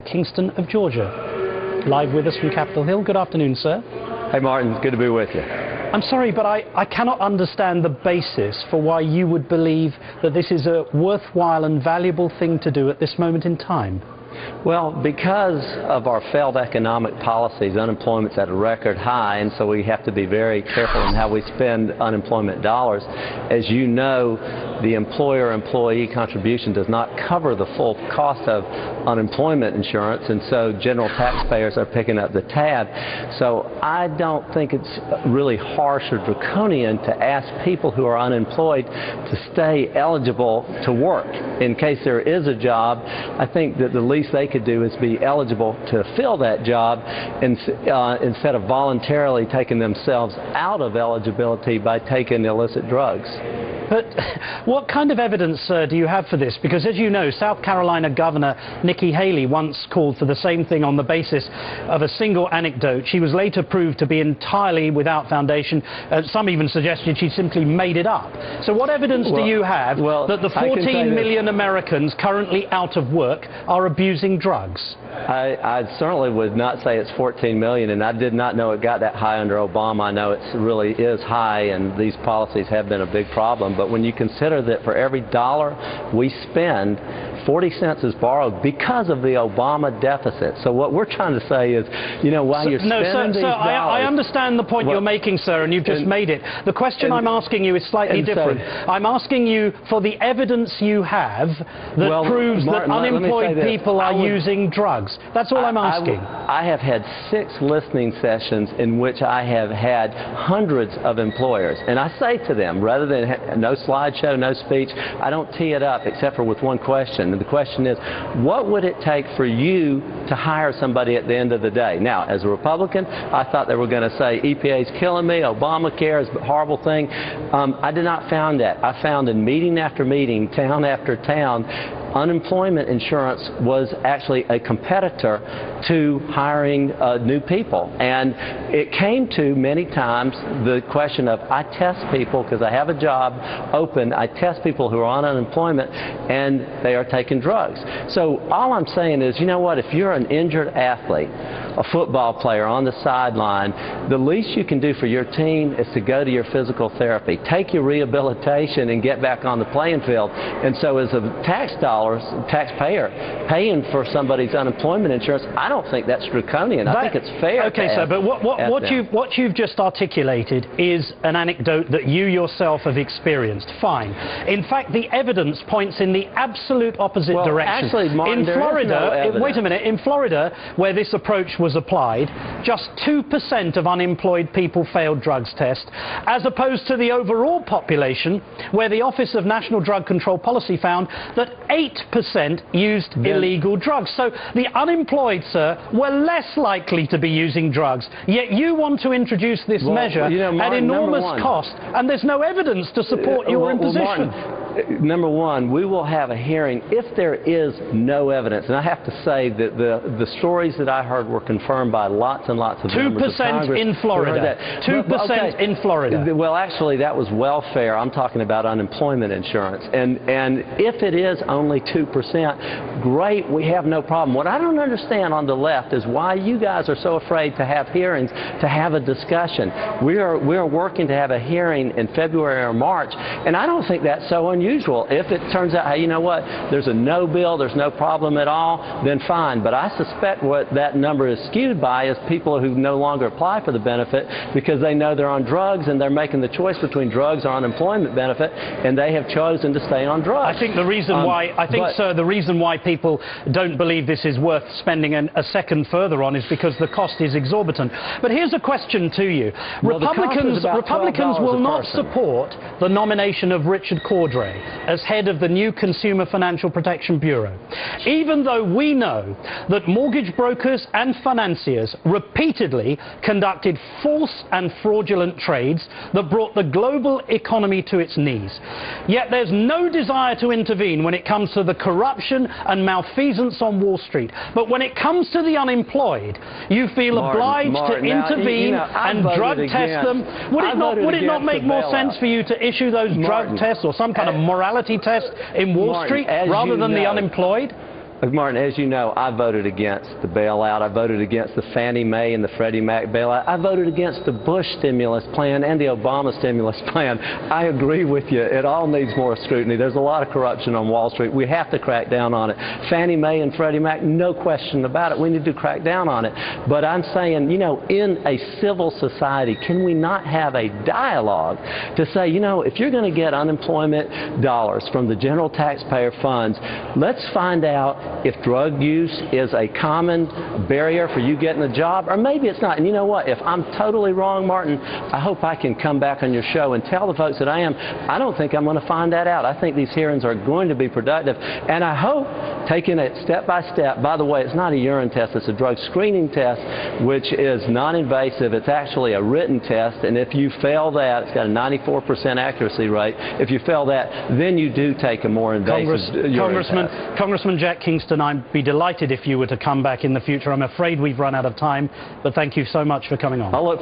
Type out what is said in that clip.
Kingston of Georgia, live with us from Capitol Hill. Good afternoon, sir. Hey, Martin. Good to be with you. I'm sorry, but I cannot understand the basis for why you would believe that this is a worthwhile and valuable thing to do at this moment in time. Well, because of our failed economic policies, unemployment's at a record high, and so we have to be very careful in how we spend unemployment dollars. As you know, the employer-employee contribution does not cover the full cost of unemployment insurance, and so general taxpayers are picking up the tab. So I don't think it's really harsh or draconian to ask people who are unemployed to stay eligible to work. In case there is a job, I think that the least they could do is be eligible to fill that job instead of voluntarily taking themselves out of eligibility by taking illicit drugs. But what kind of evidence, sir, do you have for this? Because, as you know, South Carolina Governor Nikki Haley once called for the same thing on the basis of a single anecdote. She was later proved to be entirely without foundation. Some even suggested she simply made it up. So what evidence do you have that the 14 million Americans currently out of work are abusing drugs? I certainly would not say it's 14 million, and I did not know it got that high under Obama. I know it really is high, and these policies have been a big problem. But when you consider that for every dollar we spend, 40 cents is borrowed because of the Obama deficit. So what we're trying to say is, you know, while you're spending these dollars... I understand the point you're making, sir, and you've just made it. The question I'm asking you is slightly different. I'm asking you for the evidence you have that proves that unemployed people are using drugs. That's all I'm asking. I have had 6 listening sessions in which I have had hundreds of employers, and I say to them, rather than no slideshow, no speech, I don't tee it up except for with one question. And the question is, what would it take for you to hire somebody at the end of the day? Now, as a Republican, I thought they were going to say EPA's killing me, Obamacare is a horrible thing. I did not find that. I found in meeting after meeting, town after town, unemployment insurance was actually a competitor to hiring new people. And it came to, many times, the question of, I test people because I have a job open, I test people who are on unemployment and they are taking drugs. So all I'm saying is, you know what, if you're an injured athlete, a football player on the sideline, the least you can do for your team is to go to your physical therapy, take your rehabilitation and get back on the playing field. And so as a taxpayer paying for somebody's unemployment insurance, I don't think that's draconian. I think it's fair. Okay, sir, but what you've just articulated is an anecdote that you yourself have experienced. Fine. In fact, the evidence points in the absolute opposite direction. Actually, Martin, in Florida, no wait a minute, in Florida, where this approach was applied, just 2% of unemployed people failed drugs tests, as opposed to the overall population, where the Office of National Drug Control Policy found that 8% used illegal drugs. So the unemployed, sir, were less likely to be using drugs. Yet you want to introduce this measure at enormous cost, and there's no evidence to support your imposition. Number one, we will have a hearing if there is no evidence. And I have to say that the stories that I heard were confirmed by lots and lots of members of Congress. 2% in Florida. 2% in Florida. Well, actually, that was welfare. I'm talking about unemployment insurance. And if it is only 2%, great, we have no problem. What I don't understand on the left is why you guys are so afraid to have hearings, to have a discussion. We are working to have a hearing in February or March, and I don't think that's so unusual. If it turns out, hey, you know what, there's a no bill, there's no problem at all, then fine. But I suspect what that number is skewed by is people who no longer apply for the benefit because they know they're on drugs and they're making the choice between drugs or unemployment benefit, and they have chosen to stay on drugs. I think the reason why, sir, the reason why people don't believe this is worth spending a second further on is because the cost is exorbitant. But here's a question to you. Republicans will not support the nomination of Richard Cordray as head of the new Consumer Financial Protection Bureau, even though we know that mortgage brokers and financiers repeatedly conducted false and fraudulent trades that brought the global economy to its knees. Yet there's no desire to intervene when it comes to the corruption and malfeasance on Wall Street. But when it comes to the unemployed, you feel obliged to intervene and drug test them. Would it not make more sense for you to issue those drug tests or some kind of morality test in Wall Street rather than the unemployed? Martin, as you know, I voted against the bailout. I voted against the Fannie Mae and the Freddie Mac bailout. I voted against the Bush stimulus plan and the Obama stimulus plan. I agree with you. It all needs more scrutiny. There's a lot of corruption on Wall Street. We have to crack down on it. Fannie Mae and Freddie Mac, no question about it. We need to crack down on it. But I'm saying, you know, in a civil society, can we not have a dialogue to say, you know, if you're going to get unemployment dollars from the general taxpayer funds, let's find out if drug use is a common barrier for you getting a job, or maybe it's not. And you know what? If I'm totally wrong, Martin, I hope I can come back on your show and tell the folks that I am. I don't think I'm going to find that out. I think these hearings are going to be productive. And I hope, taking it step by step, by the way, it's not a urine test, it's a drug screening test, which is non-invasive. It's actually a written test, and if you fail that, it's got a 94% accuracy rate. If you fail that, then you do take a more invasive urine test. Congressman Jack Kingston, I'd be delighted if you were to come back in the future. I'm afraid we've run out of time, but thank you so much for coming on. I'll look